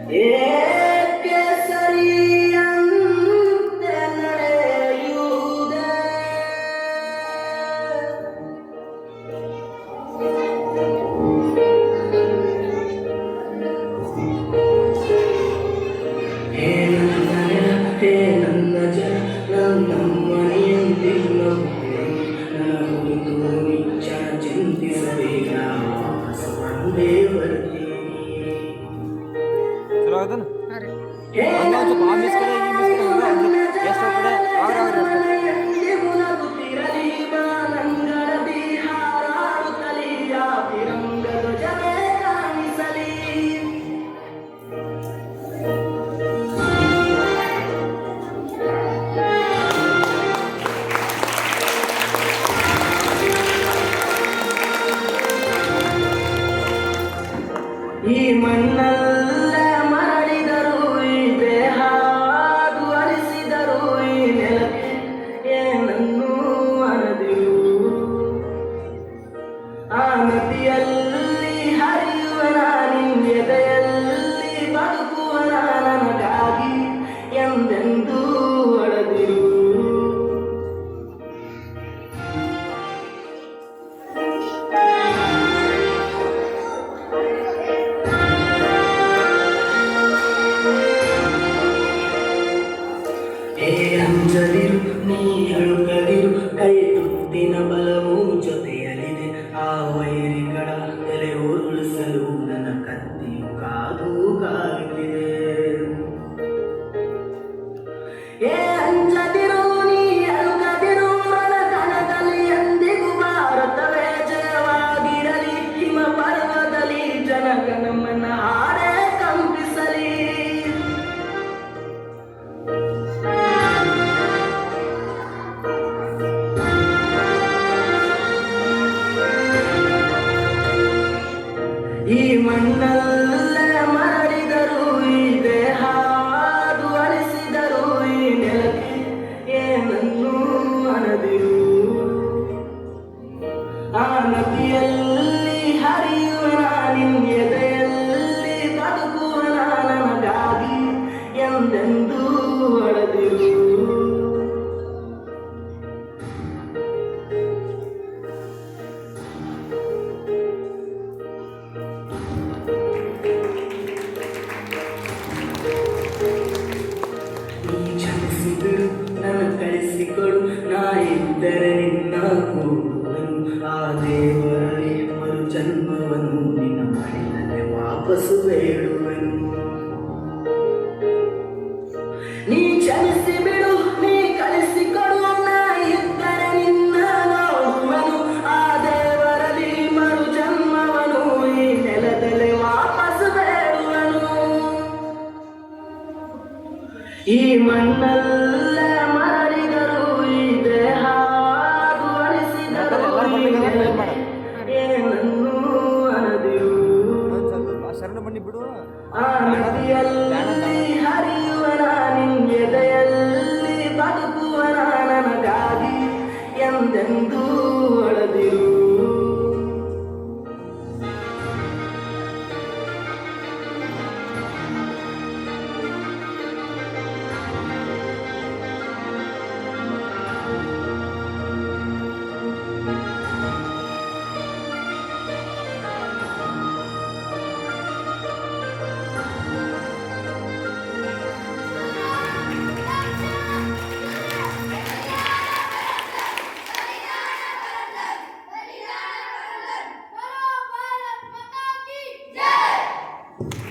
ಏಕೆ ಸರಿಯಂತೆ ನಡೆಯುವುದೇ ಹೇ ನನ್ನ ಹೇ ನನ್ನ ಜನ ನಮ್ಮನೆಯಂತಿಲ್ಲ ನನ್ನ ಕುರಿತು ನಿಚ್ಚ ಚಿಂತಿಸಬೇಡ ಒಂದೇ ಬರ್ತೀನಿ ಚಲೋ ಆಯ್ತಾನ ಹೇ ಹಂಗ ಸ್ವಲ್ಪ ಆ ಮಿಸ್ ಕಡೆ ಈ ಮಿಸ್ ಕಡೆ ಅಂದ್ರೆ ಎಷ್ಟು ಕಡೆ ಅವ್ರ ಎಂದಿಗೂ ನಗುತ್ತಿರಲಿ ಬಾನಂಗಳದಿ ಹಾರಾಡುತ್ತಲಿ ಆ ತಿರಂಗ ಧ್ವಜವೇ ಕಾಣಿಸಲಿ ಈ ಮಣ್ಣಲ್ಲೇ ಮರಳಿದರು ಈ ದೇಹ ಅಲಿಸಿದರು ಈ ನೆಲಕ್ಕೆ ಏನನ್ನೂ ಅನದಿರು ಆ ನದಿಯಲ್ಲಿ ಹರಿಯುವನ ನಿನ್ನೆದೆಯಲ್ಲಿ ಬದುಕುವನ ನನಗಾಗಿ ಎಂದೆಂದೂ ಅಳದಿರು ಹೇ ಅಂಜದಿರು ನೀ ಅಳುಕದಿರು ಕೈ ತುತ್ತಿನ ಬಲವು ಜೊತೆಯಲಿದೆ ಆ ವೈರಿಗಳ ತಲೆ ಉರುಳಿಸಲು ನನ್ನ ಕತ್ತಿಯು ಕಾದು ಕಾಯುತ್ತಿದೆ ಹೇ ಅಂಜದಿರು ನೀ ಅಳುಕದಿರು ನನ್ನ ಕಣದಲ್ಲಿ ಎಂದಿಗೂ ಭಾರತವೇ ಜಯವಾಗಿರಲಿ ಹಿಮ ಪರ್ವದಲ್ಲಿ ಜನಗಣಮನ ಹಾಡೇ ಕಂಪಿಸಲಿ ಈ ಮಣ್ಣಲ್ಲೇ ಮರಳಿದರು ಈ ದೇಹ ಅಲಿಸಿದರು ಈ ನೆಲಕ್ಕೆ ಏನನ್ನೂ ಅನದಿರು ಆ ನದಿಯಲ್ಲಿ ಹರಿಯುವನ ನಿನ್ನೆದೆಯಲ್ಲಿ ಬದುಕುವನ ನನಗಾಗಿ ಎಂದೆಂದೂ ಅಳದಿರು ನೀ ಕ್ಷಮಿಸಿಬಿಡು ನನ್ನ ಕಳಿಸಿಕೊಡು ನಾ ಇದ್ದರೆ ನಿನ್ನ ಕೂಡುವನು ಆ ದೇವರಲ್ಲಿ ಮರು ಜನ್ಮವನ್ನು ನಿನ್ನ ಮಡಿಲಲ್ಲೇ ವಾಪಸ್ಸು ಬೇಡುವನು ನೀ ಕ್ಷಮಿಸಿಬಿಡು ನೀ ಕಳಿಸಿಕೊಡು ನಾ ಇದ್ದರೆ ನಿನ್ನ ನೋಡುವನು ಆ ದೇವರಲ್ಲಿ ಮರು ಜನ್ಮವನು ಈ ನೆಲದಲ್ಲೇ ವಾಪಸ್ಸು ಬೇಡುವನು ಈ ಮಣ್ಣಲ್ಲೇ ಮರಳಿದರು ಈ ದೇಹ ಅಲಿಸಿದರು ಈ ನೆಲಕ್ಕೆ ಏನನ್ನೂ ಅನದಿರು ಸ್ವಲ್ಪ ಶರಣ ಬನ್ನಿ ಬಿಡು ಆ ನದಿಯಲ್ಲಿ ಹರಿಯುವನ ನಿನ್ನೆದೆಯಲ್ಲಿ ಬದುಕುವನ ನನಗಾಗಿ ಎಂದೆಂದೂ